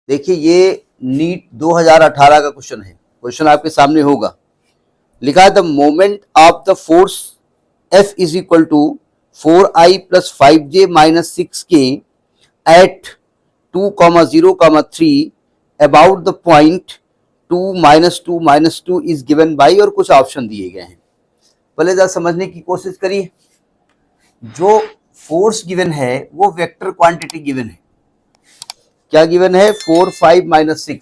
देखिए ये नीट 2018 का क्वेश्चन है, क्वेश्चन आपके सामने होगा। लिखा है the moment of the force F is equal to 4I plus 5J minus 6K at 2,0,3 about the point 2 - 2 - 2 is given by, और कुछ ऑप्शन दिए गए हैं। पहले जरा समझने की कोशिश करिए। जो फोर्स गिवन है वो वेक्टर क्वांटिटी गिवन है। क्या गिवन है? 4 5 minus 6,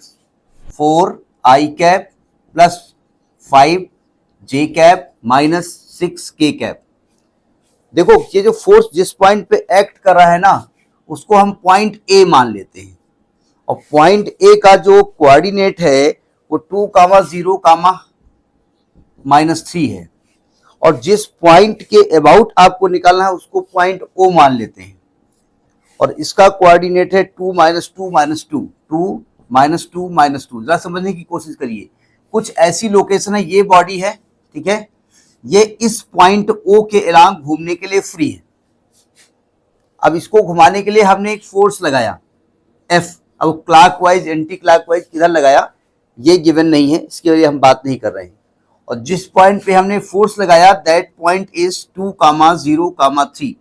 4I cap plus 5J cap minus 6K cap. देखो ये जो फोर्स जिस पॉइंट पे एक्ट कर रहा है ना, उसको हम पॉइंट ए मान लेते हैं, और पॉइंट ए का जो कोऑर्डिनेट है वो 2,0, -3 है, और जिस पॉइंट के अबाउट आपको निकालना है उसको पॉइंट ओ मान लेते हैं, और इसका कोऑर्डिनेट है 2 - 2 - 2, 2 - 2 - 2। जरा समझने की कोशिश करिए। कुछ ऐसी लोकेशन है, ये बॉडी है, ठीक है, ये इस पॉइंट ओ के अलांग घूमने के लिए फ्री है। अब इसको घुमाने के लिए हमने एक फोर्स लगाया F। अब क्लॉकवाइज एंटी क्लॉकवाइज किधर लगाया ये गिवन नहीं है, इसके लिए हम बात नहीं कर रहे हैं। और जिस पॉइंट पे हमने फोर्स लगाया दैट पॉइंट इज 2,0,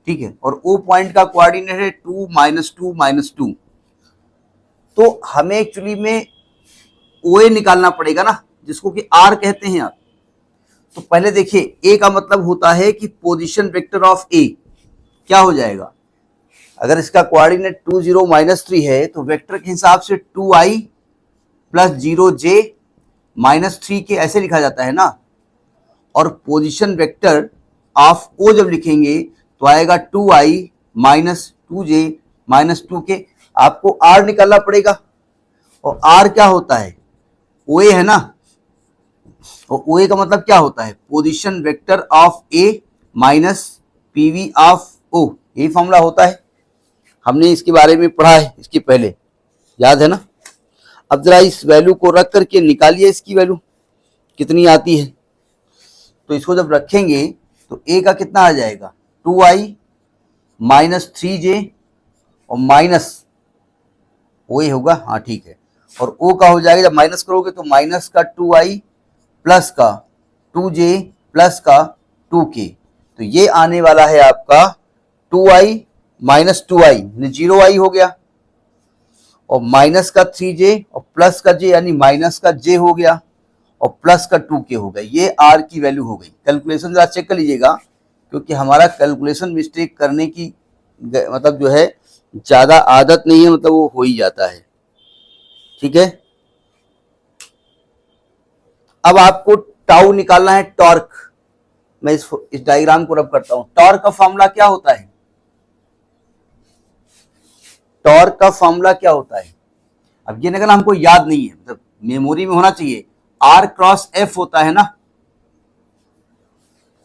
ठीक है, और ओ पॉइंट का कोऑर्डिनेट है 2 - 2 - 2। तो हमें एक्चुअली में OA निकालना पड़ेगा ना, जिसको कि R कहते हैं आप। तो पहले देखिए A का मतलब होता है कि पोजीशन वेक्टर ऑफ A क्या हो जाएगा। अगर इसका कोऑर्डिनेट 2 0 -3 है तो वेक्टर के हिसाब से 2I plus 0J minus 3K ऐसे लिखा जाता है ना। और पोजीशन वेक्टर ऑफ O जब लिखेंगे तो आएगा 2I minus 2J minus 2K। आपको R निकालना पड़ेगा, और R क्या होता है? OA है ना, और OA का मतलब क्या होता है? Position vector of A minus PV of O, यही फॉर्मूला होता है। हमने इसके बारे में पढ़ा है इसके पहले, याद है ना। अब जरा इस वैल्यू को रख करके निकालिए इसकी वैल्यू कितनी आती है। तो इसको जब रखेंगे तो A का कितना आ जाएगा? 2I माइनस 3J और माइनस OA होगा, हाँ ठीक है। और O का हो जाएगा, जब माइनस करोगे तो माइनस का 2I प्लस का 2J प्लस का 2K। तो ये आने वाला है आपका 2I माइनस 2I 0I हो गया, और माइनस का 3J और प्लस का J यानी माइनस का J हो गया, और प्लस का 2K हो गया। ये R की वैल्यू हो गई। कैलकुलेशन जरा चेक कर लीजिएगा, क्योंकि हमारा कैलकुलेशन मिस्टेक करने की मतलब जो है ज्यादा आदत नहीं है, मतलब वो हो ही जाता है, ठीक है। अब आपको टाउ निकालना है, टॉर्क। मैं इस डायग्राम को रब करता हूं। टॉर्क का फॉर्मूला क्या होता है? टॉर्क का फॉर्मूला क्या होता है? अब ये निकलना हमको याद नहीं है, मतलब मेमोरी में होना चाहिए। R क्रॉस F होता है ना।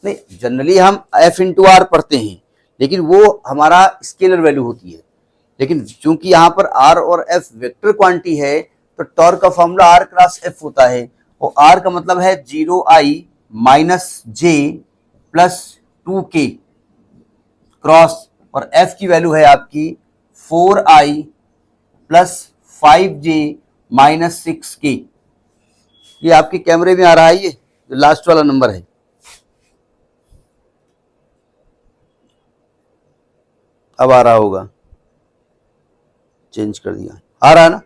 नहीं, जनरली हम F इंटू R पढ़ते हैं, लेकिन वो हमारा स्केलर वैल्यू होती है। लेकिन चूंकि यहाँ पर R और F वेक्टर क्वांटिटी है, तो टॉर्क का फॉर्मूला R क्रॉस F होता है, और R का मतलब है 0I minus J plus 2K cross, और F की वैल्यू है आपकी 4I plus 5J minus 6K। ये आपके कैमरे में आ रहा है, ये जो लास्ट वाला नंबर है। अब आ रहा होगा, चेंज कर दिया, आ रहा है ना।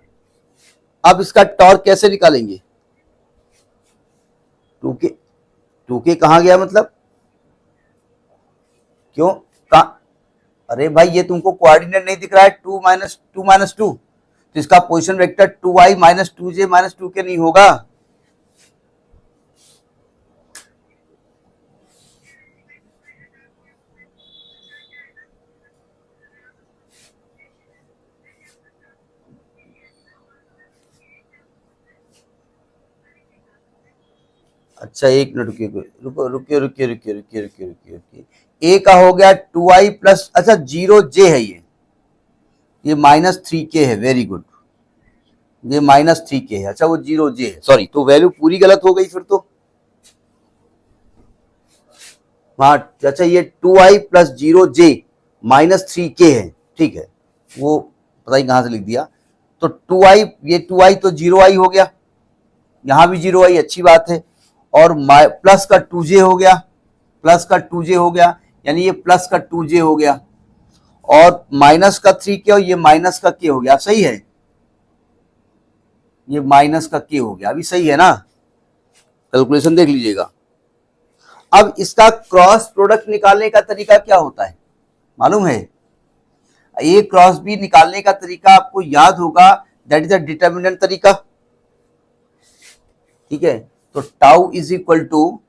अब इसका टॉर्क कैसे निकालेंगे? 2K कहां गया, मतलब क्यों अरे भाई ये तुमको कोऑर्डिनेट नहीं दिख रहा है 2 - 2 तो इसका position vector 2I minus 2J minus 2K नहीं होगा। अच्छा एक मिनट रुकिए, रुको रुकिए रुकिए रुकिए रुकिए रुकिए रुकिए रुकिए। ए का हो गया 2I प्लस, अच्छा 0J है, ये -3K है। वेरी गुड, ये -3K है। अच्छा वो 0J है, सॉरी, तो वैल्यू पूरी गलत हो गई फिर तो। हाँ अच्छा, ये 2I प्लस 0J -3K है, ठीक है। वो पता ही कहां से लिख दिया। तो 2i, ये 2i तो 0i हो गया, यहां भी 0i, अच्छी बात है। और प्लस का 2j हो गया, प्लस का 2j हो गया, यानी ये प्लस का 2j हो गया, और माइनस का 3k और ये माइनस का k हो गया। सही है, ये माइनस का k हो गया, अभी सही है ना, कैलकुलेशन देख लीजिएगा। अब इसका क्रॉस प्रोडक्ट निकालने का तरीका क्या होता है मालूम है? ए क्रॉस बी निकालने का तरीका आपको याद होगा, दैट इज द डिटर्मिनेंट तरीका। ठीक है, तो टाउ इज इक्वल टू,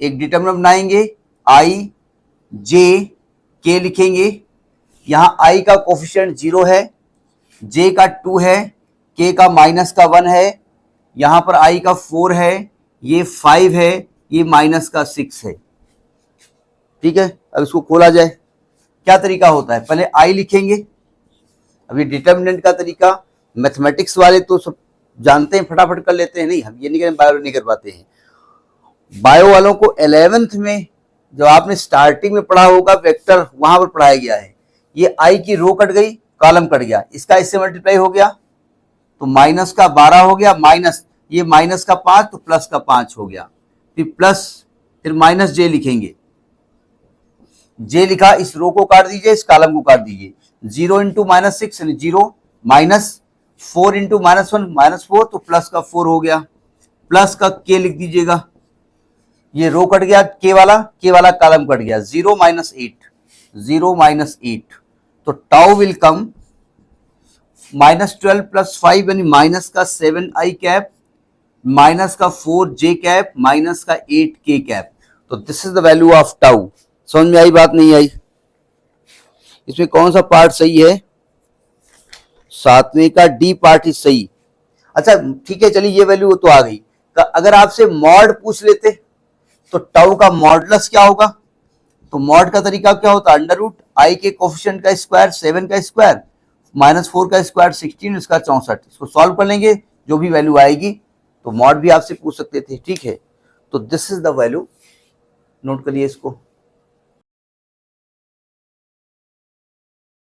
एक डिटर्मिनेंट बनाएंगे, आई जे के लिखेंगे, यहां आई का कोफिशिएंट 0 है, जे का 2 है, के का माइनस का 1 है, यहां पर आई का 4 है, ये 5 है, ये माइनस का 6 है। ठीक है, अब इसको खोला जाए, क्या तरीका होता है, पहले आई लिखेंगे। अभी डिटर्मिनेंट का तरीका मैथमेटिक्स वाले तो सब जानते हैं, फटाफट कर लेते हैं, नहीं हम ये नहीं करें, बायो नहीं कर पाते हैं। बायो वालों को 11th में जब आपने स्टार्टिंग में पढ़ा होगा वेक्टर, वहां पर पढ़ाया गया है। ये आई की रो कट गई, कॉलम कट गया, इसका इससे मल्टीप्लाई हो गया तो माइनस का 12 हो गया, माइनस ये माइनस का 5 तो प्लस का 5 हो गया, फिर प्लस, फिर माइनस जे लिखेंगे, जे लिखा, इस रो को काट दीजिए, इस कॉलम को काट दीजिए, 0 इंटू माइनस 6 यानी 0, माइनस 4 इंटू माइनस 1 माइनस 4 तो प्लस का 4 हो गया, प्लस का के लिख दीजिएगा, ये रो कट गया, के वाला कॉलम कट गया, 0 माइनस 8, 0 माइनस 8, तो tau will come minus 12 plus 5 यानी माइनस का 7i कैप, माइनस का 4j कैप, माइनस का 8k कैप। तो this is the value of tau. समझ में आई बात, नहीं आई? इसमें कौन सा पार्ट सही है? 7वें का डी पार्ट ही सही। अच्छा ठीक है, चलिए ये वैल्यू तो आ गई। अगर आपसे मॉड पूछ लेते तो टाउ का मॉडुलस क्या होगा? तो मॉड का तरीका क्या होता है? अंडर रूट आई के कोफिशिएंट का स्क्वायर 7 का स्क्वायर माइनस 4 का स्क्वायर 16, इसका 64। इसको सॉल्व कर लेंगे, जो भी वैल्यू आएगी, तो मॉड भी आपसे पूछ सकते थे। ठीक है, तो this is the value, note करिए इसको।